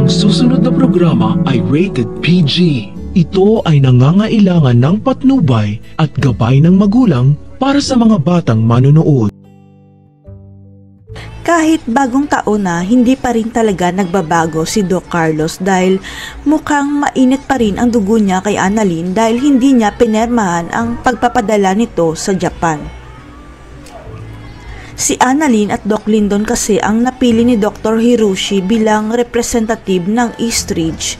Ang susunod na programa ay rated PG. Ito ay nangangailangan ng patnubay at gabay ng magulang para sa mga batang manonood. Kahit bagong taon na, hindi pa rin talaga nagbabago si Doc Carlos dahil mukhang mainit pa rin ang dugo niya kay Annalyn dahil hindi niya pinermahan ang pagpapadala nito sa Japan. Si Annalyn at Doc Lyndon kasi ang napili ni Dr. Hiroshi bilang representative ng Eastridge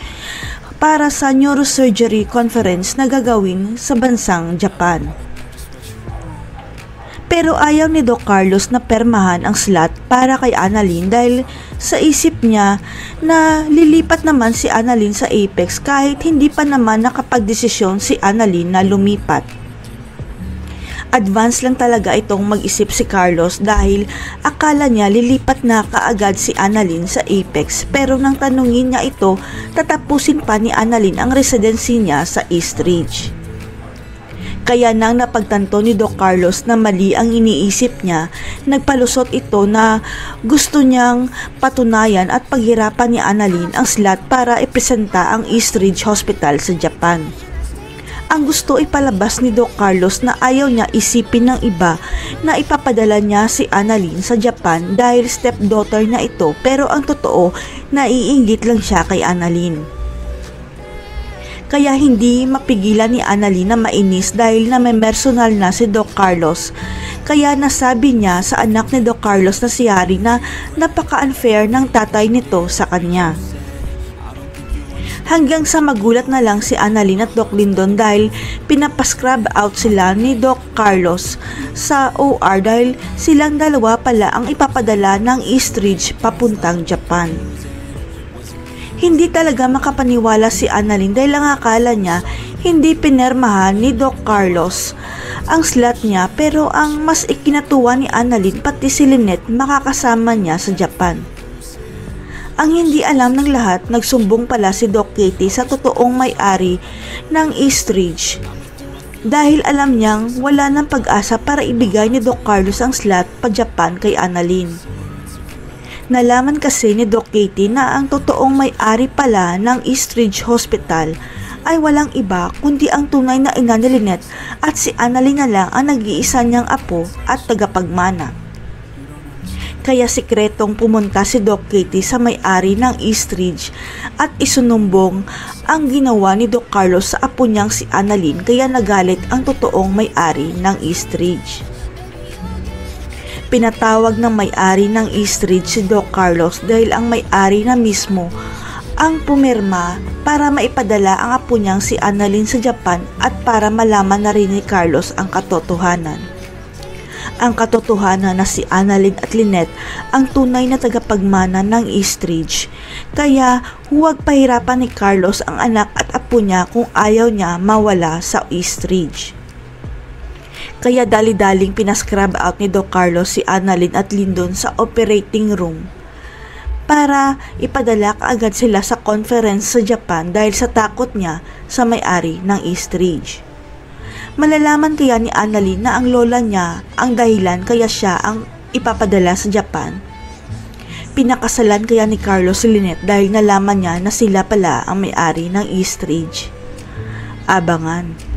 para sa neurosurgery conference na gagawin sa bansang Japan. Pero ayaw ni Doc Carlos na permahan ang slot para kay Annalyn dahil sa isip niya na lilipat naman si Annalyn sa Apex kahit hindi pa naman nakapagdesisyon si Annalyn na lumipat. Advance lang talaga itong mag-isip si Carlos dahil akala niya lilipat na kaagad si Annalyn sa Apex pero nang tanungin niya ito, tatapusin pa ni Annalyn ang residency niya sa Eastridge. Kaya nang napagtanto ni Doc Carlos na mali ang iniisip niya, nagpalusot ito na gusto niyang patunayan at paghirapan ni Annalyn ang slot para ipresenta ang Eastridge Hospital sa Japan. Ang gusto ipalabas ni Doc Carlos na ayaw niya isipin ng iba na ipapadala niya si Annalyn sa Japan dahil stepdaughter na ito pero ang totoo, naiinggit lang siya kay Annalyn. Kaya hindi mapigilan ni Annalyn na mainis dahil namemersonal na si Doc Carlos. Kaya nasabi niya sa anak ni Doc Carlos na si Harry na napaka-unfair ng tatay nito sa kanya. Hanggang sa magulat na lang si Annalyn at Doc Lyndon dahil pinapascrub out sila ni Doc Carlos sa OR dahil silang dalawa pala ang ipapadala ng Eastridge papuntang Japan. Hindi talaga makapaniwala si Annalyn dahil ang akala niya hindi pinermahan ni Doc Carlos ang slot niya pero ang mas ikinatuwa ni Annalyn pati si Lynette makakasama niya sa Japan. Ang hindi alam ng lahat, nagsumbong pala si Doc Katie sa totoong may-ari ng Eastridge dahil alam niyang wala ng pag-asa para ibigay ni Doc Carlos ang slot pa Japan kay Annalyn. Nalaman kasi ni Doc Katie na ang totoong may-ari pala ng Eastridge Hospital ay walang iba kundi ang tunay na ina ni Lynette at si Annalyn na lang ang nag-iisa niyang apo at tagapagmana. Kaya sikretong pumunta si Doc Katie sa may-ari ng Eastridge at isunumbong ang ginawa ni Doc Carlos sa apo niyang si Annalyn kaya nagalit ang totoong may-ari ng Eastridge. Pinatawag ng may-ari ng Eastridge si Doc Carlos dahil ang may-ari na mismo ang pumirma para maipadala ang apo niyang si Annalyn sa Japan at para malaman na rin ni Carlos ang katotohanan. Ang katotohanan na si Annalyn at Lynette ang tunay na tagapagmana ng Eastridge. Kaya huwag pahirapan ni Carlos ang anak at apo niya kung ayaw niya mawala sa Eastridge. Kaya dali-daling pinascrub out ni Doc Carlos si Annalyn at Lyndon sa operating room para ipadala kaagad sila sa conference sa Japan dahil sa takot niya sa may-ari ng Eastridge. Malalaman kaya ni Annalyn na ang lola niya ang dahilan kaya siya ang ipapadala sa Japan? Pinakasalan kaya ni Carlos si Lynette dahil nalaman niya na sila pala ang may-ari ng Eastridge? Abangan.